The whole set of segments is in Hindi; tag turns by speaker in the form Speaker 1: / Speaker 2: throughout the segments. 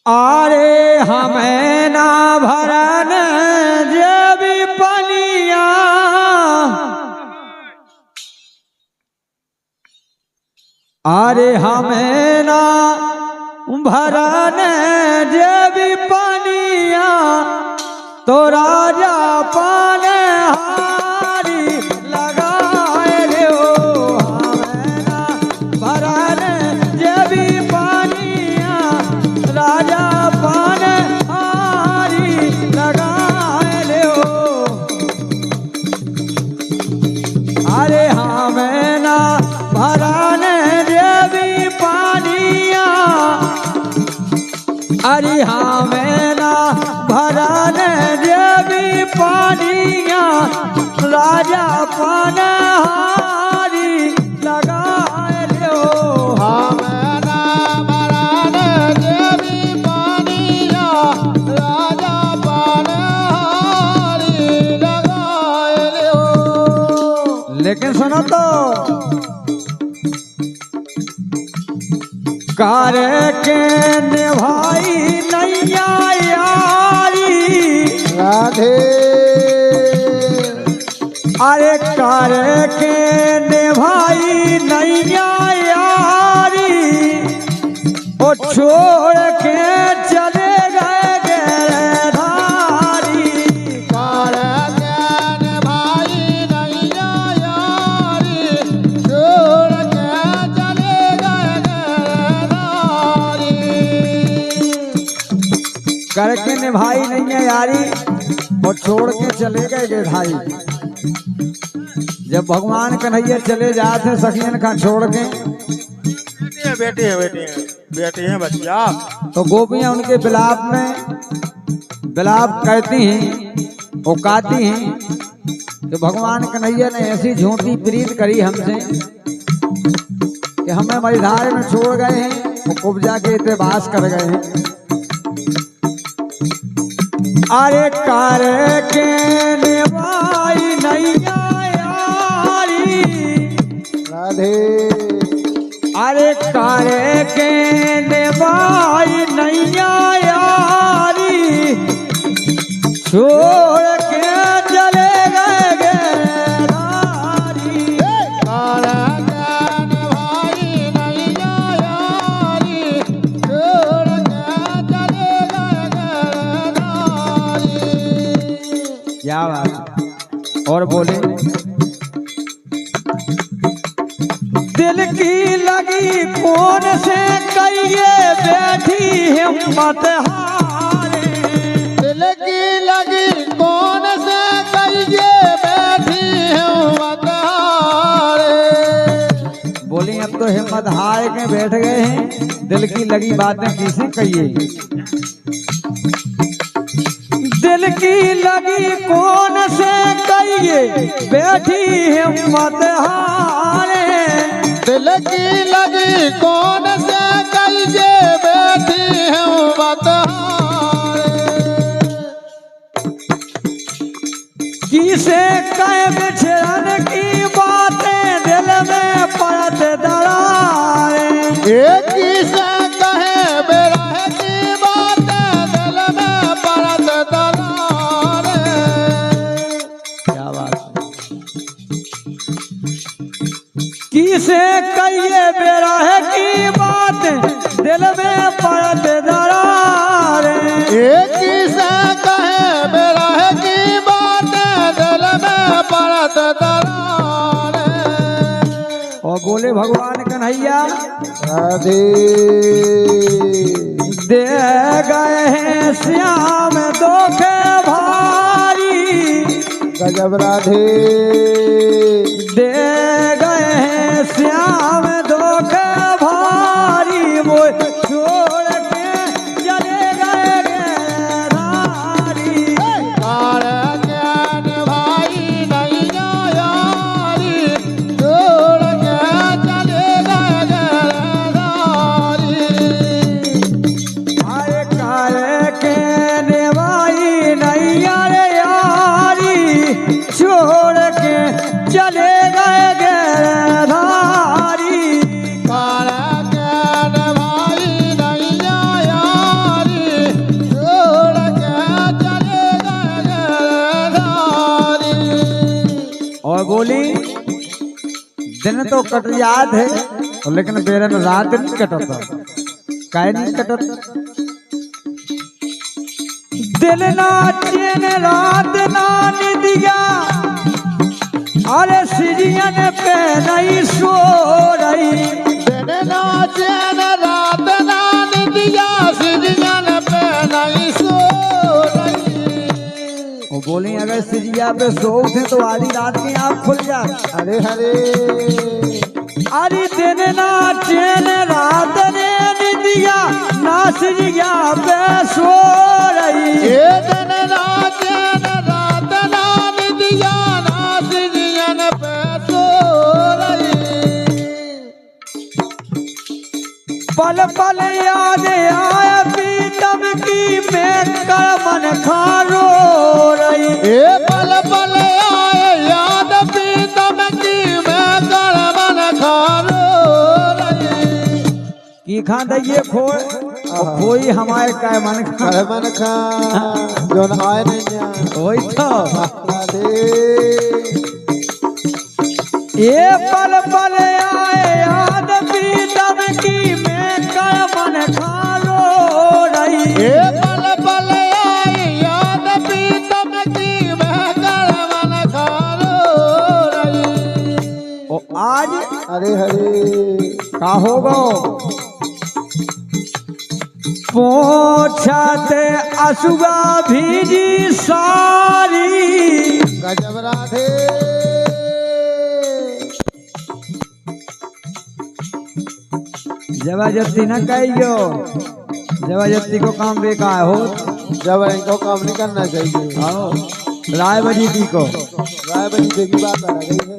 Speaker 1: आरे हमें ना भरन जेबी पनिया, आरे हमें ना भरन जेबी पनिया, तो राजा पान हारी लगाए लो। हमें ना भरन जेबी पनिया, राजा पान हारी लगाए लो। अरे हमें ना भरन जेबी पानिया, अरे हमें ना भरन जेबी पानिया, राजा पान हारी लगाए लो।
Speaker 2: हमें ना भरन जेबी पानिया, राजा पान हारी लगाए लो।
Speaker 1: लेकिन सुनो तो कर के निभाई नैया यारी,
Speaker 2: राधे
Speaker 1: अरे कर के निभाई नैया यारी, ओ छोड़ के चले गए गिरधारी।
Speaker 2: कर ज्ञान भाई नैया यारी, छोड़ के चले गए गिरधारी।
Speaker 1: करके निभाई नैया यारी और छोड़ के चले गए गिरधारी। जब भगवान कन्हैया चले जाते सखियन का छोड़ के,
Speaker 2: बेटी है बच्चा,
Speaker 1: तो गोपियां उनके बिलाप में बिलाप कहती हैं, वो गाती हैं कि भगवान कन्हैया ने ऐसी झूठी प्रीत करी हमसे कि हमें मझधार में छोड़ गए हैं, वो कुब्जा के इतिबास कर गए हैं। अरे कर के निभाई नैया यारी,
Speaker 2: राधे
Speaker 1: अरे कर के निभाई नैया यारी, छोड़ के चले गए गिरधारी।
Speaker 2: कर ज्ञान भाई नैया यारी, छोड़ के चले गए गिरधारी।
Speaker 1: क्या बात। और बोले दिल की लगी कौन से कहिए बैठी हिम्मत हारे,
Speaker 2: दिल की लगी कौन से कहिए बैठी हिम्मत हारे।
Speaker 1: बोली अब तो हिम्मत हार के बैठ गए हैं, दिल की लगी बातें किसे कहिए। दिल की लगी कौन से कहिए बैठी हिम्मत हारे,
Speaker 2: दिल की लगी कौन से कहिए बैठी हिम्मत हारे।
Speaker 1: किसे कह बिछड़न की बातें दिल में पड़त दरारे,
Speaker 2: एक से कहे बिरह की बातें दिल में पड़त दरारे।
Speaker 1: क्या बात। किसे कहिए बिरह की बातें दिल में पड़त दरारे,
Speaker 2: एक से कहे बिरह की बातें दिल में पड़त दरारे।
Speaker 1: और बोले भगवान कन्हैया
Speaker 2: राधे
Speaker 1: दे गए हैं श्याम दोखे भारी,
Speaker 2: गजब राधे
Speaker 1: दे गए हैं श्याम दोखे भारी, वो छोड़ के चले गए गिरधारी।
Speaker 2: कर ज्ञान भाई नैया यारी, छोड़ के चले गए गिरधारी।
Speaker 1: अरे कर के निभाई नैया यारी, छोड़ के चले दिन तो कट याद है और लेकिन बेरन रात नहीं कटता काहे नहीं कटता दिन ना चैन रात ना निदिया अरे सिरियन पे नहीं सो रही
Speaker 2: दिन ना चैन रात ना निदिया सिरियन पे नहीं सो रही।
Speaker 1: वो बोली अगर सिरिया पे सो उठे तो आधी रात की आँख खुल जाए।
Speaker 2: हरे हरे
Speaker 1: अरे दिन ना चैन रात ने निदिया ना सिरिया पे सो रही
Speaker 2: ये दिन ना चैन रात ना निदिया ना सिरियन पे सो रही।
Speaker 1: पल पल याद आया पीतम की मैं करमन खारो रही
Speaker 2: ये पल पल आए याद पीतम की मैं करमन खारो रही।
Speaker 1: की खा दइए खोई हमारे काय मन खा
Speaker 2: करमन खा जो आए नहीं
Speaker 1: वही तो
Speaker 2: राधे।
Speaker 1: ये पल पल आए याद पीतम की मैं करमन खारो रही
Speaker 2: ये पल पल आए याद पीतम की मैं करमन खारो रही।
Speaker 1: ओ आज
Speaker 2: हरे हरे
Speaker 1: का होगो पोछते असुगा भीजी सारी
Speaker 2: गजब राधे।
Speaker 1: जबरदस्ती न कहियो जबरदस्ती को काम बेकार हो
Speaker 2: जब इनको काम नहीं करना चाहिए।
Speaker 1: आओ राय बजी की को
Speaker 2: राय बनी की बात आ गई है।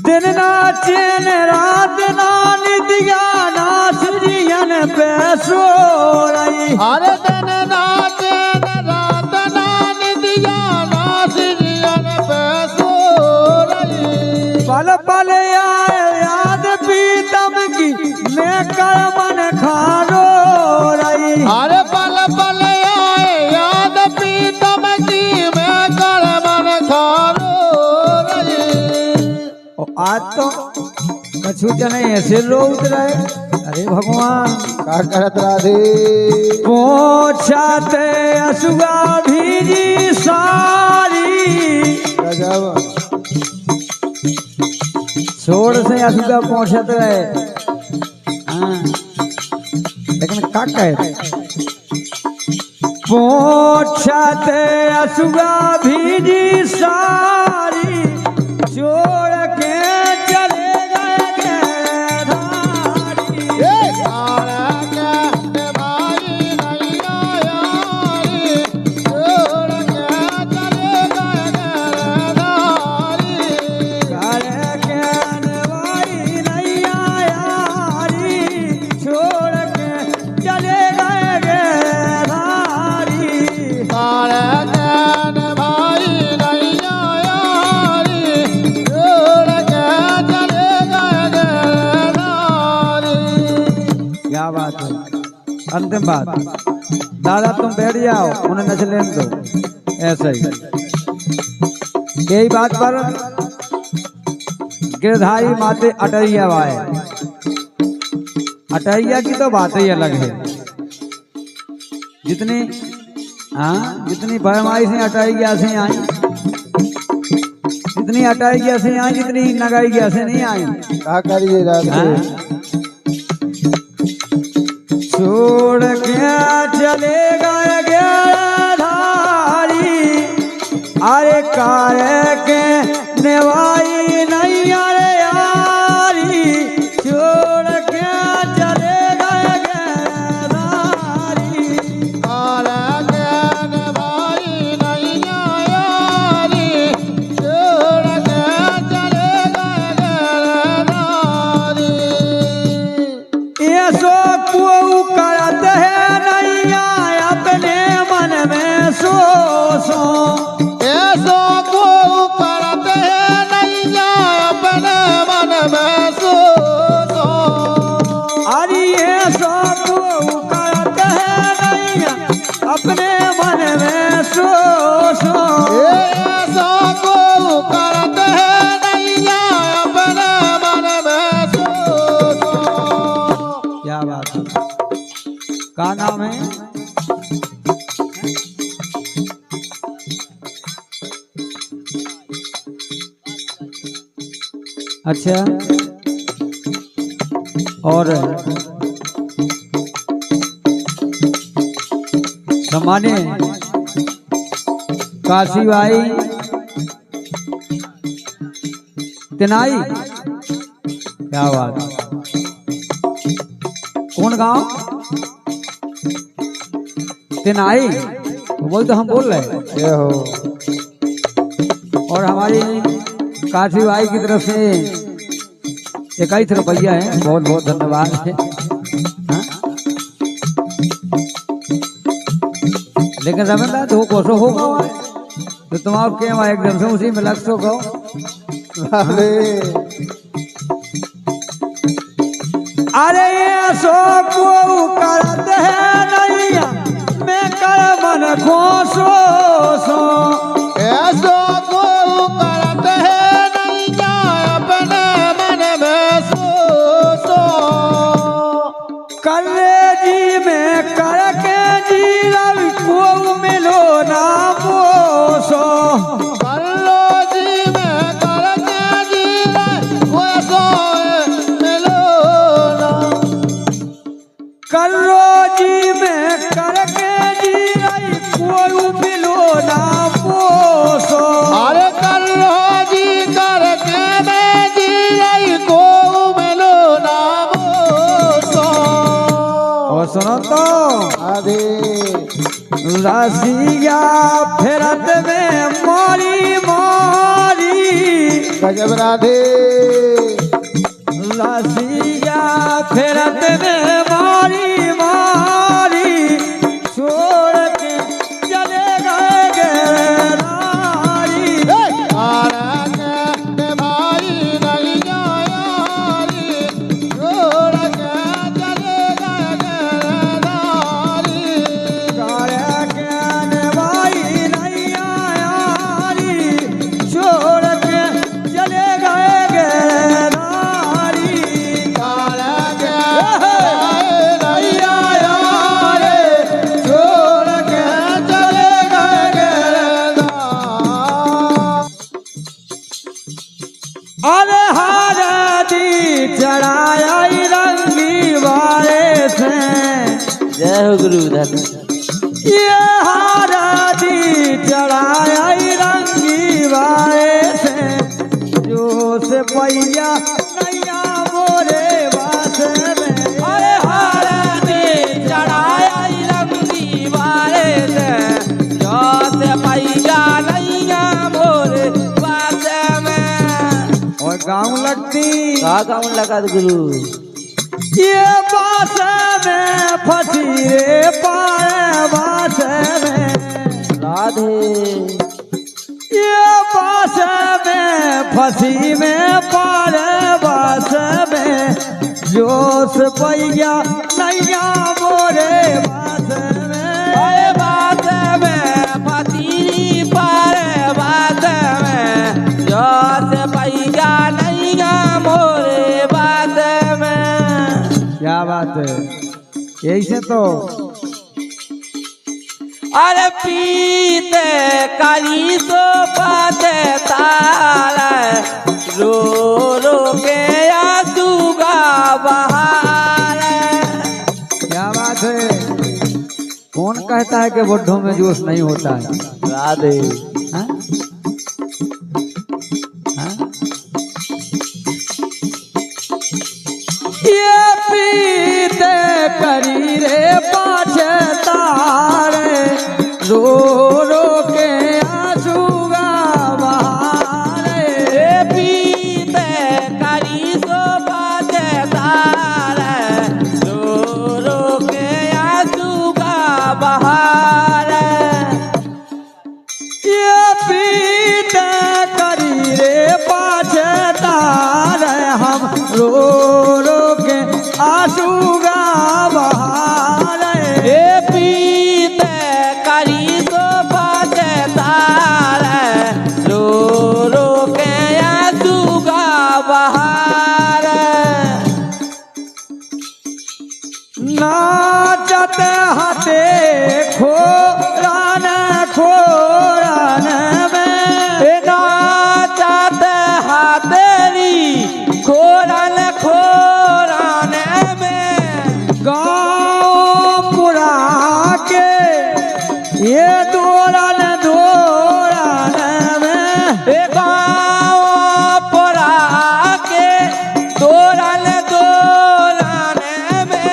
Speaker 1: दिन ना चैन रात ना निदिया ना सिरियन पे सो रही
Speaker 2: अरे दिन ना चैन रात ना निदिया ना सिरियन पे सो रही।
Speaker 1: पल पल आए याद पीतम की मैं करमन खारो रही
Speaker 2: अरे पल पल आए याद पीतम की मैं करमन खारो रही।
Speaker 1: आज तो कछु जने ऐसे रो उतरे अरे भगवान
Speaker 2: का करत राधे।
Speaker 1: पोछते असुआ भीजी सारी
Speaker 2: गजब
Speaker 1: छोड़ से असुआ पहुंचते रहे हाँ लेकिन का कहे पोछते असुआ भीजी सारी छोड़ के चले गए धारी
Speaker 2: ये काला के भाई नहीं आया छोड़ के चले गए नारी।
Speaker 1: काले के नवाई नहीं आया री छोड़ के चले गए धारी
Speaker 2: काला के भाई नहीं आया छोड़ के चले गए नारी।
Speaker 1: क्या बात है अंतिम बात दादा तुम बैठ जाओ उन्हें नच लेने दो ऐसे ही यही बात पर गिरधारी माते अटैया आए अटैया की तो बात ही अलग है जितनी हाँ जितनी फरमाइशें अटैया से आई जितनी अटैया से आई जितनी नगैया से नहीं आई
Speaker 2: क्या करिए राधे।
Speaker 1: छोड़ के चले गए धारी अरे कारे के नेवाई नहीं अरे यारी छोड़ के चले गए धारी
Speaker 2: काला के भाई नहीं आया छोड़ के चले गए नारी।
Speaker 1: ये सो को करत है नहीं अपने मन में सो
Speaker 2: ऐसो को करते हैं नहीं अपने मन में सो
Speaker 1: अरे ये सो को करत है नहीं अपने मन में सो
Speaker 2: ऐसो
Speaker 1: क्या नाम है? अच्छा, और सम्मानित काशी भाई तिनाई, क्या बात। कौन गांव? तिनाई, वही तो हम बोल रहे हैं।
Speaker 2: ये हो
Speaker 1: और हमारी काशी भाई की तरफ से 21 रुपया है, बहुत बहुत धन्यवाद है। हाँ? लेकिन रमेंद्र तो कोसो होगा वहाँ, तो तुम आप के वहाँ एकदम से उसी में लग सो गो। अरे ये सो को करते हैं नैया मैं कर मन खोसो सो,
Speaker 2: ऐसो को करते हैं नैया अपने मन में सो
Speaker 1: करे जी में करके जी रवि को मिलो ना मोसो,
Speaker 2: कल्लो जी में करके जी वो सो मिलो ना।
Speaker 1: कल्लो जी में करके जी रवि को मिलो ना मोसो।
Speaker 2: अरे कल्लो जी करके मैं जी को मिलो ना सो।
Speaker 1: और सुनो तो
Speaker 2: अरे
Speaker 1: रसिया फेरत में मारी मारी,
Speaker 2: गजब राधे
Speaker 1: रसिया फेरत में मारी मारी, छोड़ के चले गए गेरारी।
Speaker 2: भाई नहीं यारी छोड़ के चले गए नारी।
Speaker 1: काले के भाई नहीं यारी, छोड़ के चले गए गेरारी।
Speaker 2: काला के
Speaker 1: नहीं यारी, छोड़ के चले गए गेरारी। अरे हारती चढ़ाया रंगी वाले से,
Speaker 2: जय हो गुरुधर।
Speaker 1: ये हारती चढ़ाया रंगी वाले से, जो से पैया नैया मोरे बास में। अरे हारती चढ़ाया रंगी वाले से, जो से पैया नैया मोरे बास में। और गाँव लगती
Speaker 2: का गाँव लगा गुरु।
Speaker 1: ये बास में फंसी रे पाए बास में,
Speaker 2: राधे
Speaker 1: ये बास में फंसी में पाए बास में, जोश पैया नैया मोरे बास में। अरे बास में फंसी पाए बास में, जोश पैया नैया मोरे बास में। क्या बात है, यही से तो। अरे पीते काली सो पाते तारा, रो रो के आंसू का बहार। क्या बात है, कौन कहता है कि बुढ़ों में जोश नहीं होता है?
Speaker 2: राधे
Speaker 1: हाँ? हाँ? ये पीते करी रे पाछे तारे, रो रो के आंसू का बहारे। पीते करी सो पाछे तारे, रो रो के आंसू का बहारे। ये पीते करी रे पाछे तारे, हम रो रो के आंसू का बहारे। ए पीते करी तो पाछे तारे, रो रो के आंसू का बहारे। नाच नाचत हाथे खोरान खोरान में
Speaker 2: नाचत हाथेरी खोरन खोरन में
Speaker 1: गाँव पुरा के ये दोरन दोरन में
Speaker 2: गाँव परा के दोरन दोरन में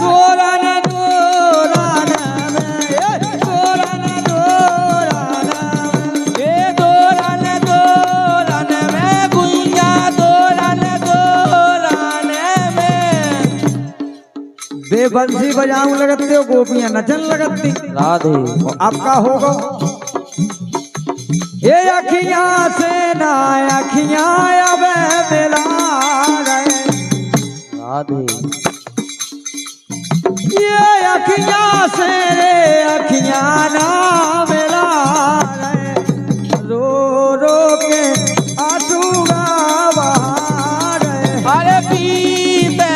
Speaker 1: दोरन दोरन में दोरन दोरन
Speaker 2: ये दोरन दोरन में गुइया दोरन दोरन में
Speaker 1: बेबंसी बजाऊं लगते हो गोपियां नचन लगती
Speaker 2: राधे
Speaker 1: आपका होगा ये अखियां से ना अखियां अब मिला रहे
Speaker 2: राधे
Speaker 1: ये अखियां से रे अखियां ना मिला रहे रो रो के आंसू बहा रहे
Speaker 2: अरे पीते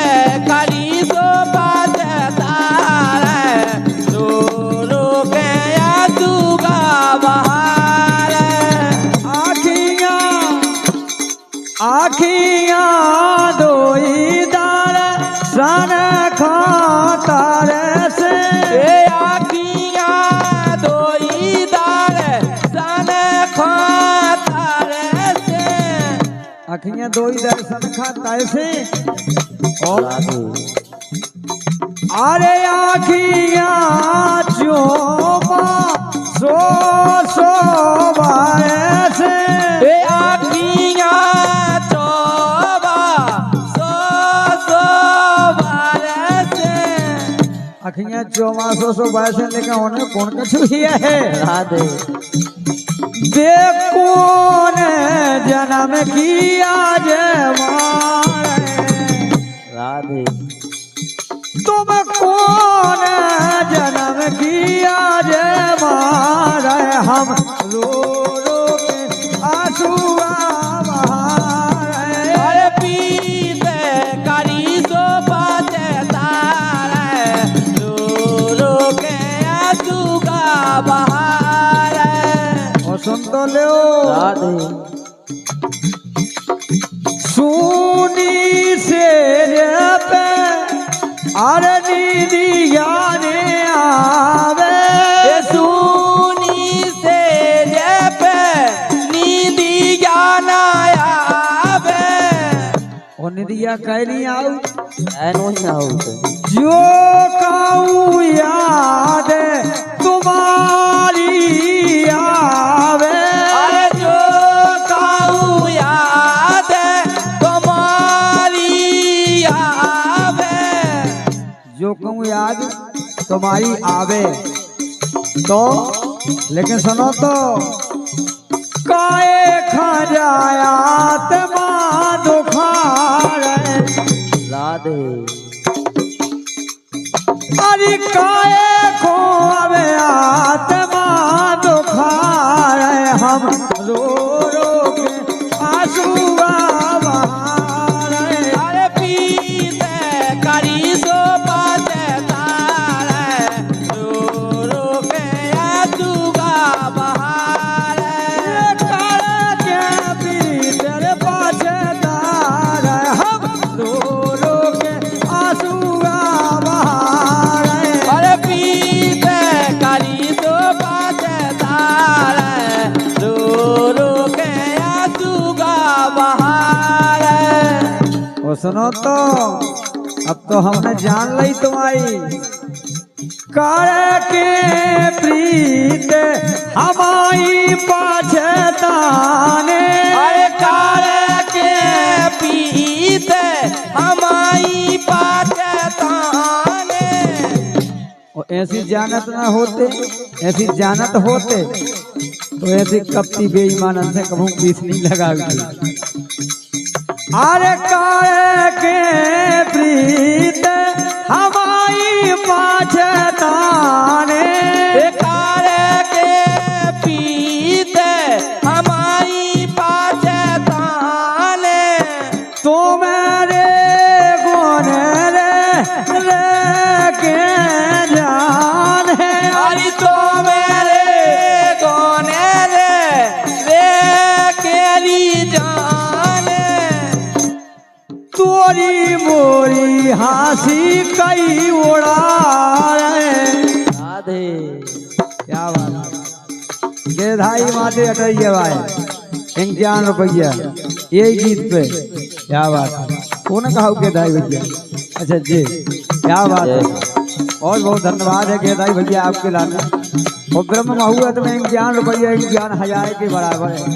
Speaker 2: करी सो बजता रे रो रो के आंसू का बहार
Speaker 1: आखियां आखियां दोई दार सन खातर से
Speaker 2: आखियां दोई दार सन खातर से
Speaker 1: आखियां दोई दार सन खातर से और अरे आखियां चोपा सो सो बार से
Speaker 2: आखियां चोबा सो सो बार से
Speaker 1: आखियां चोमा सो बार से लेकिन उन्हें कौन कछु हिया है
Speaker 2: राधे
Speaker 1: देख कौन जन्म किया जमारे
Speaker 2: राधे
Speaker 1: तुम कौन जन्म किया जमारे हम रो रो के आंसू बहारे
Speaker 2: अरे पीते करी सो बजता रे रो रो के आंसू का बहार
Speaker 1: और सुन तो लो
Speaker 2: राधे
Speaker 1: सुनी से पे अरे दीदिया ने आवे
Speaker 2: सुनी से पे नींदी जाना आवे
Speaker 1: और निदिया कहली आऊ
Speaker 2: ऐनो ही आऊ
Speaker 1: जो काऊ याद तुम्हारी आवे
Speaker 2: अरे जो काऊ याद तुम्हारी आवे
Speaker 1: जो कहूँ याद तुम्हारी आवे तो लेकिन सुनो तो काए खा जाया तमा दुखार
Speaker 2: राधे
Speaker 1: अरे काए खो अबे आत्मा दुखार हम रो रो के आंसू बहार
Speaker 2: अरे पीते करी सो बजता रे रो रो के आंसू का बहार
Speaker 1: के पीतर पाछदार हम रो रो के आंसू बहार
Speaker 2: अरे पीते करी सो बजता रे रो रो के आंसू का बहार
Speaker 1: ओ सुनो तो अब तो हमने जान ली तुम्हारी कर के प्रीत हमारी पाछताने
Speaker 2: अरे कार के पीते हमारी पाचताने
Speaker 1: और ऐसी जानत न होते ऐसी जानत होते तो ऐसी कपटी बेईमानन से कभू बीस नहीं लगा अरे कर के प्रीत हमारी पाछताने
Speaker 2: कार के पीते हमारी पाचताने
Speaker 1: तो मेरे गुण रे के मोरी हासी कई उड़ा
Speaker 2: राधे
Speaker 1: क्या बात है। गेधाई माते अटैया भाई 51 रुपया यही गीत पे क्या बात है। कौन कहा गेधाई भैया अच्छा जी क्या बात है। बहुत बहुत धन्यवाद है गेधाई भैया आपके लाने और ब्रह्म मुहूर्त में 51 रुपया 51,000 के बराबर है।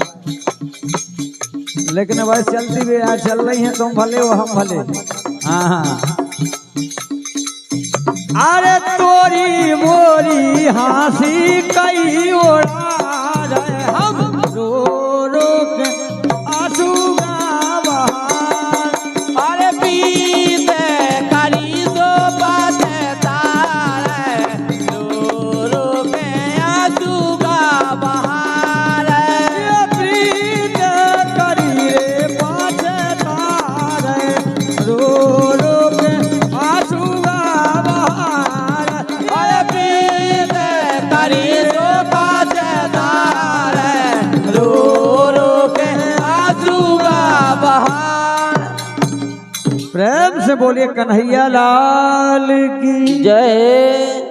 Speaker 1: लेकिन वह चलती भी यार चल रही हैं तुम भले हो हम भले। हाँ हाँ अरे तोरी मोरी हासी कई ओढ़ा रहे हम रो रो के आंसू बहार।
Speaker 2: अरे पीते करी सो बातें तारे रो रो के आंसू का बहार
Speaker 1: ये प्रीत करी रे पाछे तारे रो रो के आंसू बहार।
Speaker 2: अरे पीते करी सो बातें तारे रो रो के आंसू का बहार।
Speaker 1: प्रेम से बोलिए कन्हैया लाल की
Speaker 2: जय।